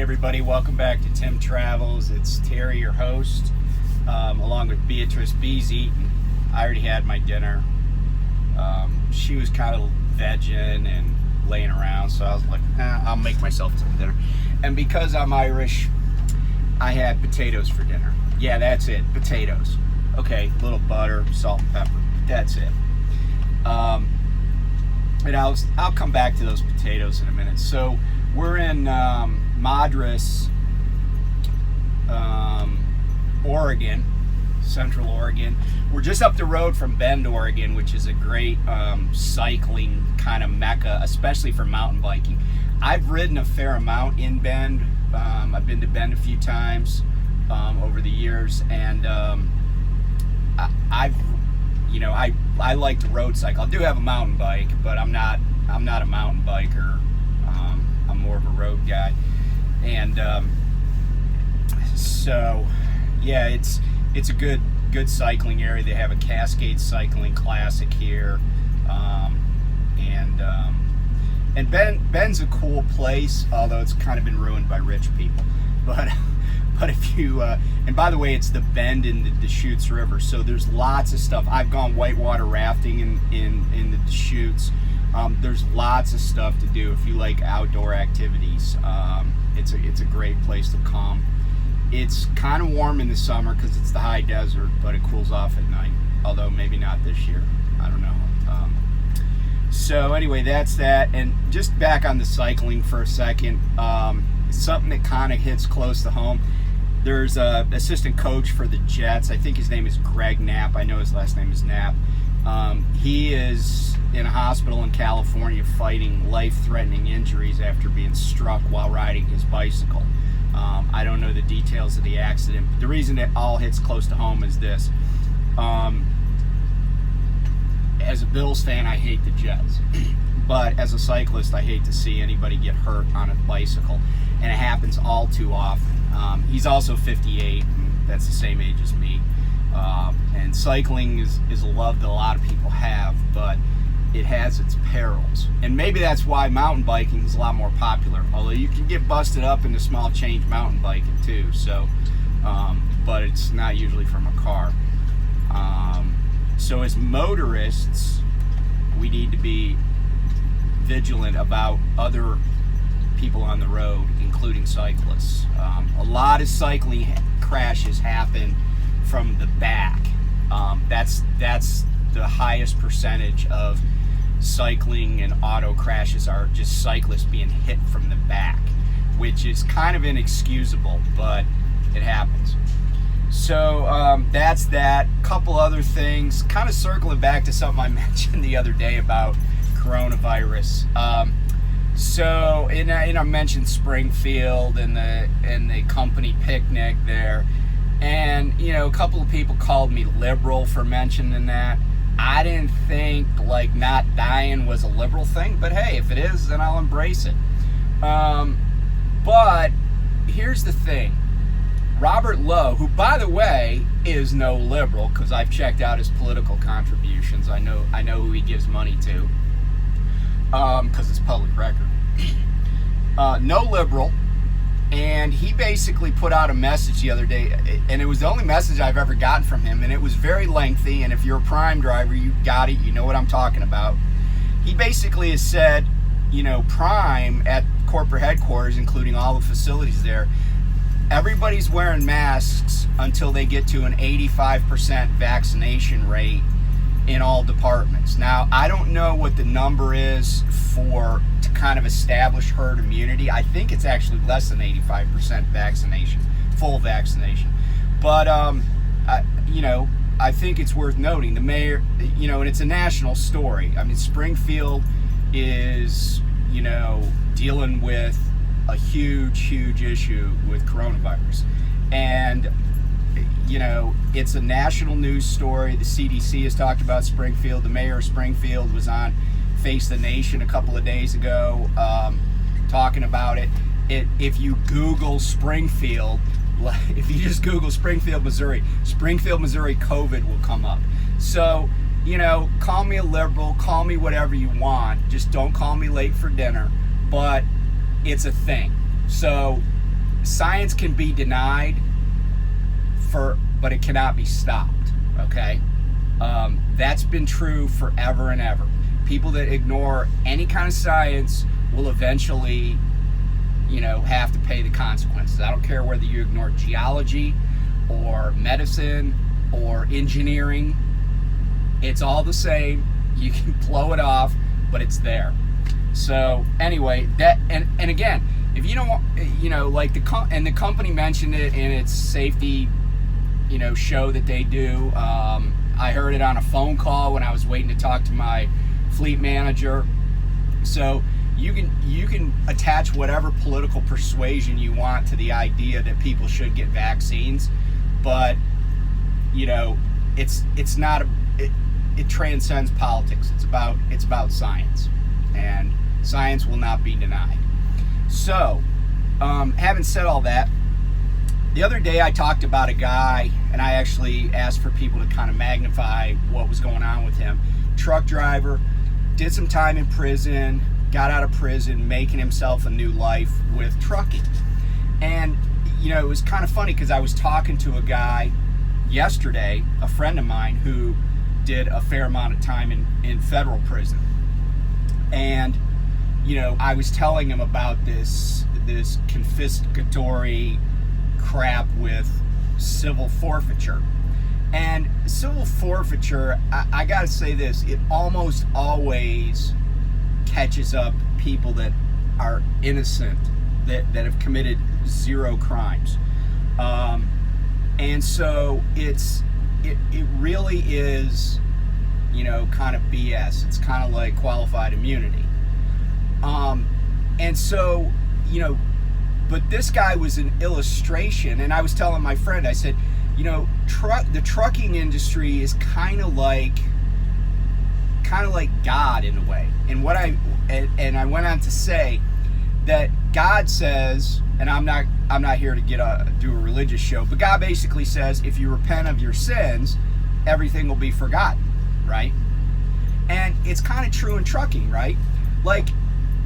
everybody, welcome back to Tim Travels. It's Terry, your host, along with Beatrice. B's eating. I already had my dinner. She was kind of vegging and laying around, so I was like, I'll make myself some dinner. And because I'm Irish, I had potatoes for dinner. Yeah, that's it, potatoes. Okay, a little butter, salt and pepper. That's it. And I'll come back to those potatoes in a minute. So we're in Madras, Oregon, Central Oregon. We're just up the road from Bend, Oregon, which is a great cycling kind of mecca, especially for mountain biking. I've ridden a fair amount in Bend. I've been to Bend a few times over the years, and I like to road cycle. I do have a mountain bike, but I'm not a mountain biker. I'm more of a road guy, and so yeah, it's a good cycling area. They have a Cascade Cycling Classic here, and Bend's a cool place, although it's kind of been ruined by rich people. But if you and by the way, it's the Bend in the Deschutes River, so there's lots of stuff. I've gone whitewater rafting in the Deschutes. There's lots of stuff to do if you like outdoor activities. It's a great place to come. It's kind of warm in the summer because it's the high desert, but it cools off at night. Although maybe not this year. I don't know. So anyway, that's that. And just back on the cycling for a second. Something that kind of hits close to home. There's a assistant coach for the Jets. I think his name is Greg Knapp. I know his last name is Knapp. He is in a hospital in California fighting life-threatening injuries after being struck while riding his bicycle. I don't know the details of the accident, but the reason it all hits close to home is this. As a Bills fan, I hate the Jets. But as a cyclist, I hate to see anybody get hurt on a bicycle. And it happens all too often. He's also 58, and that's the same age as me. And cycling is a love that a lot of people have, but it has its perils. And maybe that's why mountain biking is a lot more popular, although you can get busted up into small change mountain biking too. So, but it's not usually from a car. So as motorists, we need to be vigilant about other people on the road, including cyclists. A lot of cycling crashes happen from the back. That's the highest percentage of cycling and auto crashes are just cyclists being hit from the back, which is kind of inexcusable, but it happens. So that's that. Couple other things, kind of circling back to something I mentioned the other day about coronavirus. So I mentioned Springfield and the company picnic there, and a couple of people called me liberal for mentioning that. I didn't think like not dying was a liberal thing, but hey, if it is, then I'll embrace it. But here's the thing. Robert Lowe, who by the way is no liberal, because I've checked out his political contributions. I know who he gives money to, because it's public record. No liberal, and he basically put out a message the other day, and it was the only message I've ever gotten from him, and it was very lengthy, and if you're a Prime driver, you got it, you know what I'm talking about. He basically has said, Prime at corporate headquarters, including all the facilities there, everybody's wearing masks until they get to an 85% vaccination rate in all departments. Now, I don't know what the number is to kind of establish herd immunity. I think it's actually less than 85% vaccination, full vaccination. But, I think it's worth noting. The mayor, and it's a national story. I mean, Springfield is, dealing with a huge issue with coronavirus. And, it's a national news story. The CDC has talked about Springfield. The mayor of Springfield was on Face the Nation a couple of days ago talking about it. If you Google Springfield, if you just Google Springfield, Missouri COVID will come up. So, call me a liberal, call me whatever you want. Just don't call me late for dinner. But it's a thing. So science can be denied, but it cannot be stopped. Okay, that's been true forever and ever. People that ignore any kind of science will eventually, have to pay the consequences. I don't care whether you ignore geology or medicine or engineering. It's all the same. You can blow it off, but it's there. So anyway, that and again, if you don't want, like the company mentioned it in its safety, show that they do. I heard it on a phone call when I was waiting to talk to my fleet manager. So you can attach whatever political persuasion you want to the idea that people should get vaccines, but it's not it transcends politics. It's about science, and science will not be denied. So, having said all that, the other day I talked about a guy, and I actually asked for people to kind of magnify what was going on with him. Truck driver, did some time in prison, got out of prison, making himself a new life with trucking. And, it was kind of funny because I was talking to a guy yesterday, a friend of mine who did a fair amount of time in federal prison. And, I was telling him about this confiscatory crap with civil forfeiture. And civil forfeiture, I gotta say this, it almost always catches up people that are innocent, that have committed zero crimes. And so it really is, kind of BS. It's kind of like qualified immunity. And so, but this guy was an illustration, and I was telling my friend, I said, the trucking industry is kind of like God in a way. And I went on to say that God says, and I'm not here to do a religious show, but God basically says if you repent of your sins, everything will be forgotten, right? And it's kind of true in trucking, right? Like,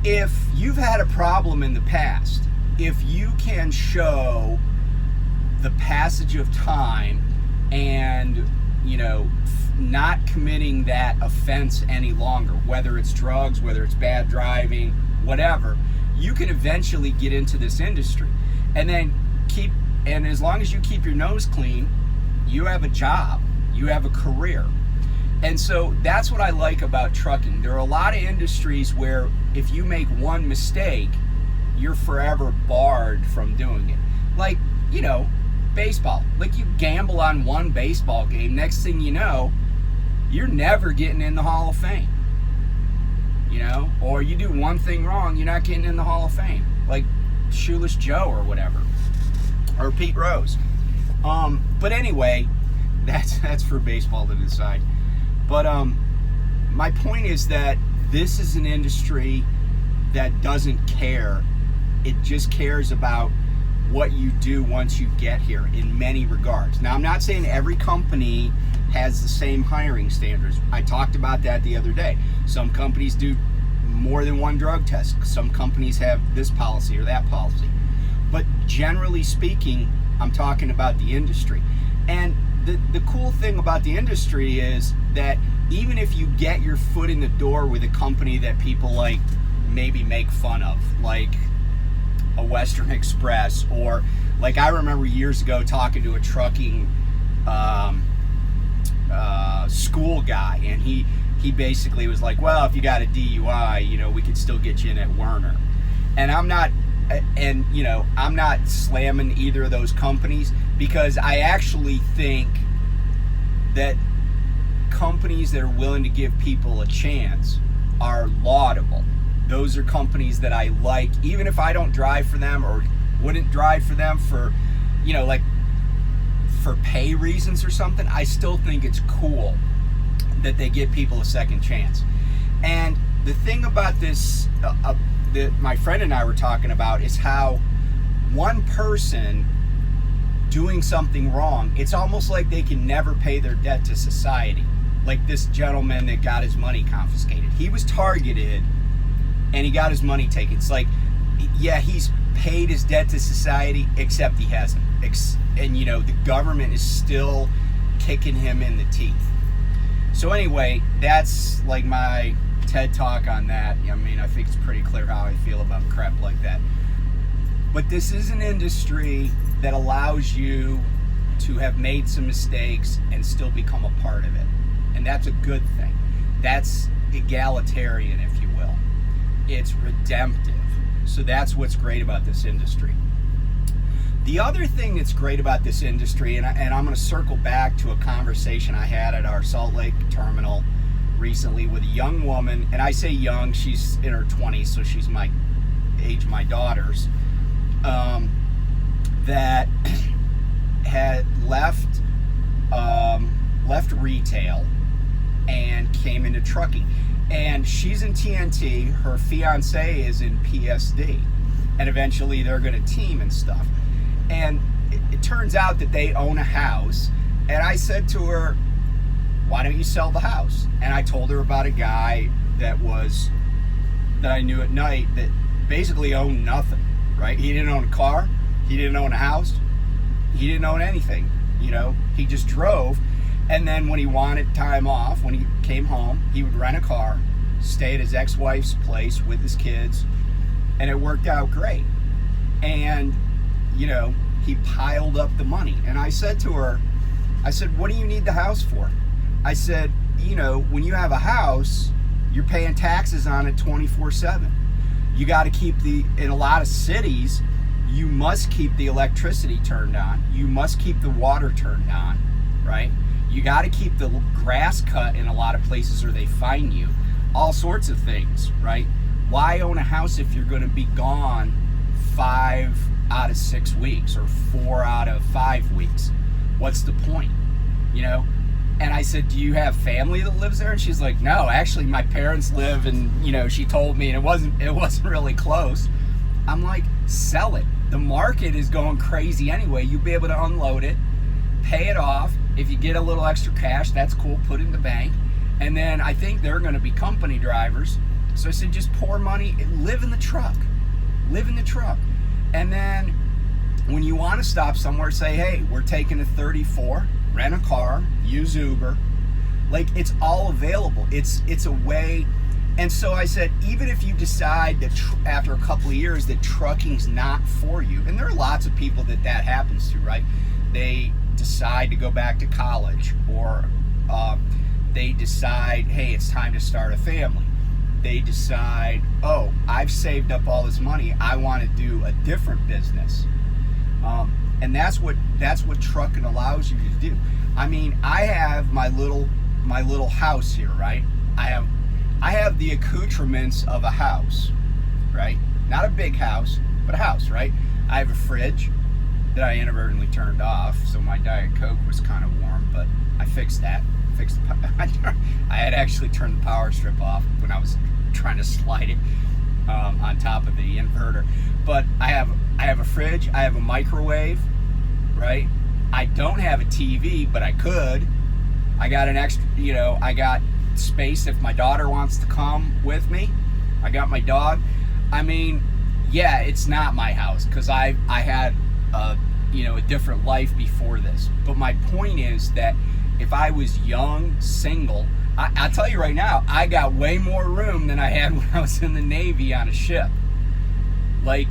if you've had a problem in the past, if you can show the passage of time and, not committing that offense any longer, whether it's drugs, whether it's bad driving, whatever, you can eventually get into this industry. And then as long as you keep your nose clean, you have a job, you have a career. And so that's what I like about trucking. There are a lot of industries where if you make one mistake, you're forever barred from doing it. Like, baseball. Like, you gamble on one baseball game, next thing you know, you're never getting in the Hall of Fame. Or you do one thing wrong, you're not getting in the Hall of Fame. Like Shoeless Joe or whatever. Or Pete Rose. But anyway, that's for baseball to decide. But my point is that this is an industry that doesn't care. It just cares about what you do once you get here in many regards. Now, I'm not saying every company has the same hiring standards. I talked about that the other day. Some companies do more than one drug test. Some companies have this policy or that policy. But generally speaking, I'm talking about the industry. And the cool thing about the industry is that even if you get your foot in the door with a company that people like maybe make fun of, like a Western Express, or like I remember years ago talking to a trucking school guy, and he basically was like, well, if you got a DUI, we could still get you in at Werner. And I'm not slamming either of those companies, because I actually think that companies that are willing to give people a chance are laudable. Those are companies that I like, even if I don't drive for them or wouldn't drive for them for, like for pay reasons or something. I still think it's cool that they give people a second chance. And the thing about this, that my friend and I were talking about, is how one person doing something wrong, it's almost like they can never pay their debt to society. Like this gentleman that got his money confiscated. He was targeted and he got his money taken. It's like, yeah, he's paid his debt to society, except he hasn't. And the government is still kicking him in the teeth. So anyway, that's like my TED talk on that. I mean, I think it's pretty clear how I feel about crap like that. But this is an industry that allows you to have made some mistakes and still become a part of it. And that's a good thing. That's egalitarian, if you will. It's redemptive. So that's what's great about this industry. The other thing that's great about this industry, and I'm going to circle back to a conversation I had at our Salt Lake terminal recently with a young woman, and I say young, she's in her 20s, so she's my age, my daughter's, that had left retail and came into trucking. And she's in TNT, her fiance is in PSD, and eventually they're going to team and stuff. And it turns out that they own a house, and I said to her, why don't you sell the house? And I told her about a guy that I knew at night that basically owned nothing, right? He didn't own a car, he didn't own a house, he didn't own anything, he just drove. And then when he wanted time off, when he came home, he would rent a car, stay at his ex-wife's place with his kids, and it worked out great. And, he piled up the money. And I said to her, what do you need the house for? I said, when you have a house, you're paying taxes on it 24/7. You got to keep in a lot of cities, you must keep the electricity turned on. You must keep the water turned on, right? You got to keep the grass cut in a lot of places or they fine you. All sorts of things, right? Why own a house if you're going to be gone 5 out of 6 weeks or 4 out of 5 weeks? What's the point? And I said, do you have family that lives there? And she's like, no, actually my parents live, and she told me, and it wasn't really close. I'm like, sell it. The market is going crazy anyway. You'll be able to unload it, pay it off. If you get a little extra cash, that's cool, put it in the bank. And then I think they're going to be company drivers. So I said, just pour money, live in the truck. And then when you want to stop somewhere, say, hey, we're taking a 34, rent a car, use Uber. Like, it's all available. It's a way. And so I said, even if you decide that after a couple of years that trucking's not for you, and there are lots of people that happens to, right? They decide to go back to college, or they decide, hey, it's time to start a family. They decide, oh, I've saved up all this money, I want to do a different business. And that's what trucking allows you to do. I mean, I have my little house here, right? I have the accoutrements of a house, right? Not a big house, but a house, right? I have a fridge that I inadvertently turned off, so my Diet Coke was kind of warm, but I fixed that. I had actually turned the power strip off when I was trying to slide it on top of the inverter. But I have a fridge, I have a microwave, right? I don't have a TV, but I could. I got an extra, I got space if my daughter wants to come with me. I got my dog. I mean, yeah, it's not my house because I had a different life before this. But my point is that if I was young, single, I'll tell you right now, I got way more room than I had when I was in the Navy on a ship. Like,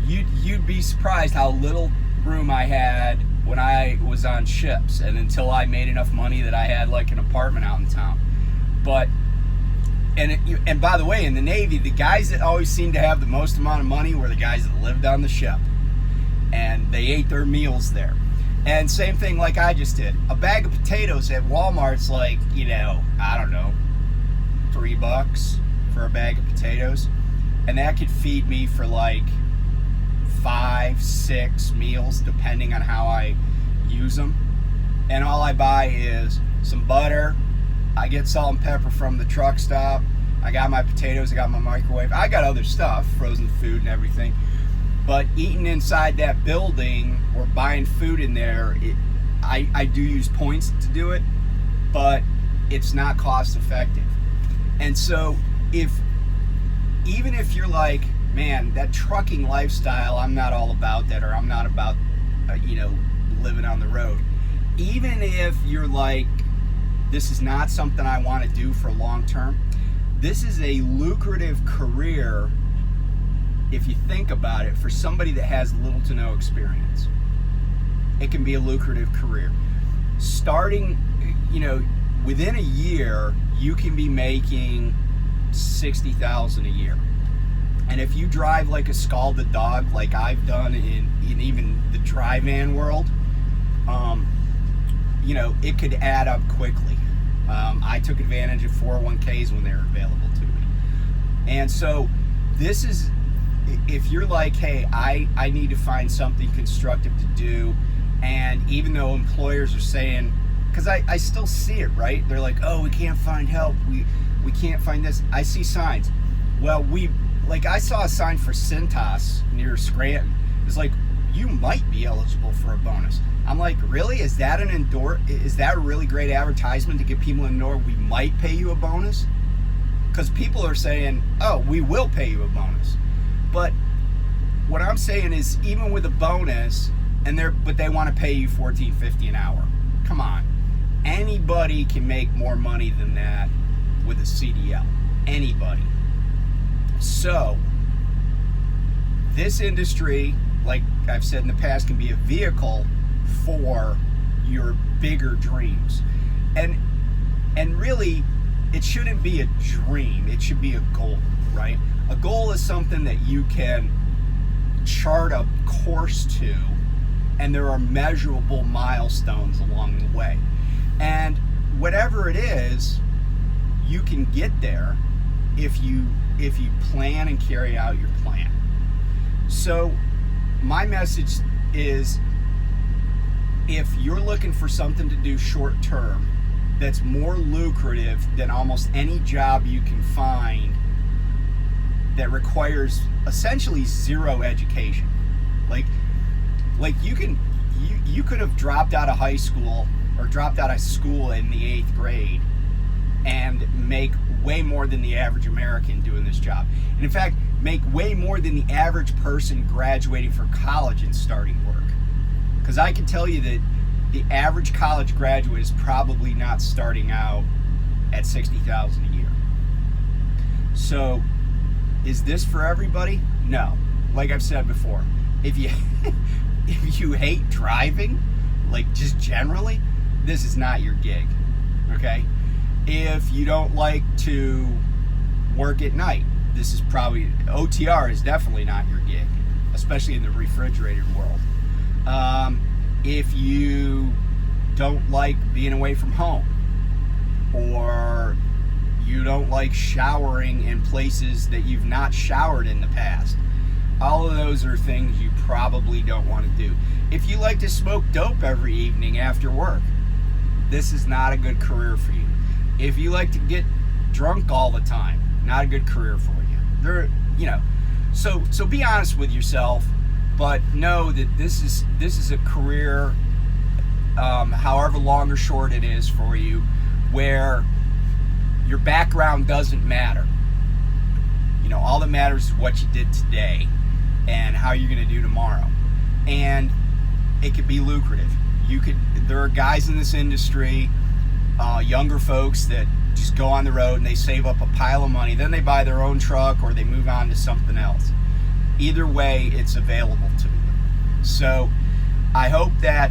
you'd be surprised how little room I had when I was on ships, and until I made enough money that I had like an apartment out in town. But and by the way, in the Navy, the guys that always seemed to have the most amount of money were the guys that lived on the ship, and they ate their meals there. And same thing like I just did. A bag of potatoes at Walmart's like, I don't know, $3 for a bag of potatoes. And that could feed me for like 5, 6 meals, depending on how I use them. And all I buy is some butter. I get salt and pepper from the truck stop. I got my potatoes, I got my microwave. I got other stuff, frozen food and everything. But eating inside that building or buying food in there, I do use points to do it, but it's not cost effective. And so even if you're like, man, that trucking lifestyle, I'm not all about that, or I'm not about, living on the road. Even if you're like, this is not something I want to do for long term, this is a lucrative career, if you think about it, for somebody that has little to no experience. It can be a lucrative career. Starting, within a year, you can be making $60,000 a year. And if you drive like a scalded dog, like I've done in even the dry van world, it could add up quickly. I took advantage of 401ks when they were available to me. And so this is, if you're like, hey, I need to find something constructive to do, and even though employers are saying, because I still see it, right? They're like, oh, we can't find help. We can't find this. I see signs. Well, I saw a sign for Cintas near Scranton. It's like, you might be eligible for a bonus. I'm like, really? Is that is that a really great advertisement to get people in the door? We might pay you a bonus? Because people are saying, oh, we will pay you a bonus. But what I'm saying is, even with a bonus, but they want to pay you $14.50 an hour. Come on. Anybody can make more money than that with a CDL. Anybody. So, this industry, like I've said in the past, can be a vehicle for your bigger dreams. And really, it shouldn't be a dream. It should be a goal, right? A goal is something that you can chart a course to, and there are measurable milestones along the way. And whatever it is, you can get there if you plan and carry out your plan. So my message is, if you're looking for something to do short term that's more lucrative than almost any job you can find that requires essentially zero education, like you could have dropped out of high school or dropped out of school in the 8th grade and make way more than the average American doing this job. And in fact, make way more than the average person graduating from college and starting work. Because I can tell you that the average college graduate is probably not starting out at $60,000 a year. So, is this for everybody? No. Like I've said before, if you hate driving, like just generally, this is not your gig. Okay? If you don't like to work at night, this is probably, OTR is definitely not your gig, especially in the refrigerated world. If you don't like being away from home, or you don't like showering in places that you've not showered in the past, all of those are things you probably don't want to do. If you like to smoke dope every evening after work, this is not a good career for you. If you like to get drunk all the time, not a good career for you. So be honest with yourself, but know that this is a career, however long or short it is for you, where your background doesn't matter. All that matters is what you did today and how you're going to do tomorrow. And it could be lucrative. There are guys in this industry, younger folks, that just go on the road and they save up a pile of money, then they buy their own truck or they move on to something else. Either way, it's available to you. So I hope that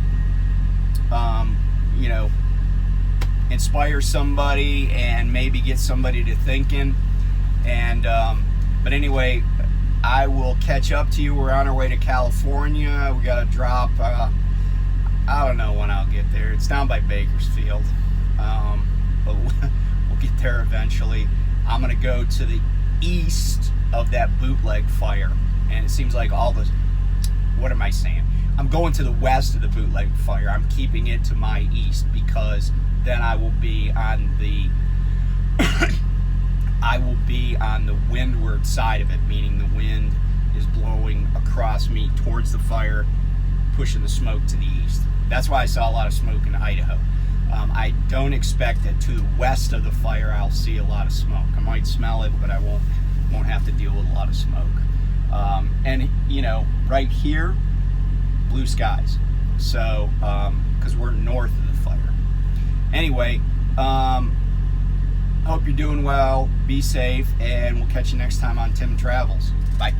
inspire somebody and maybe get somebody to thinking. And but anyway, I will catch up to you. We're on our way to California. We got to drop. I don't know when I'll get there. It's down by Bakersfield, but we'll get there eventually. I'm gonna go to the east of that bootleg fire, and it seems like all the, what am I saying? I'm going to the west of the bootleg fire. I'm keeping it to my east because then I will be on the windward side of it, meaning the wind is blowing across me towards the fire, pushing the smoke to the east. That's why I saw a lot of smoke in Idaho. I don't expect that to the west of the fire I'll see a lot of smoke. I might smell it, but I won't have to deal with a lot of smoke. And you know, right here, blue skies. So, because we're north of the fire. Anyway, hope you're doing well. Be safe, and we'll catch you next time on Tim Travels. Bye.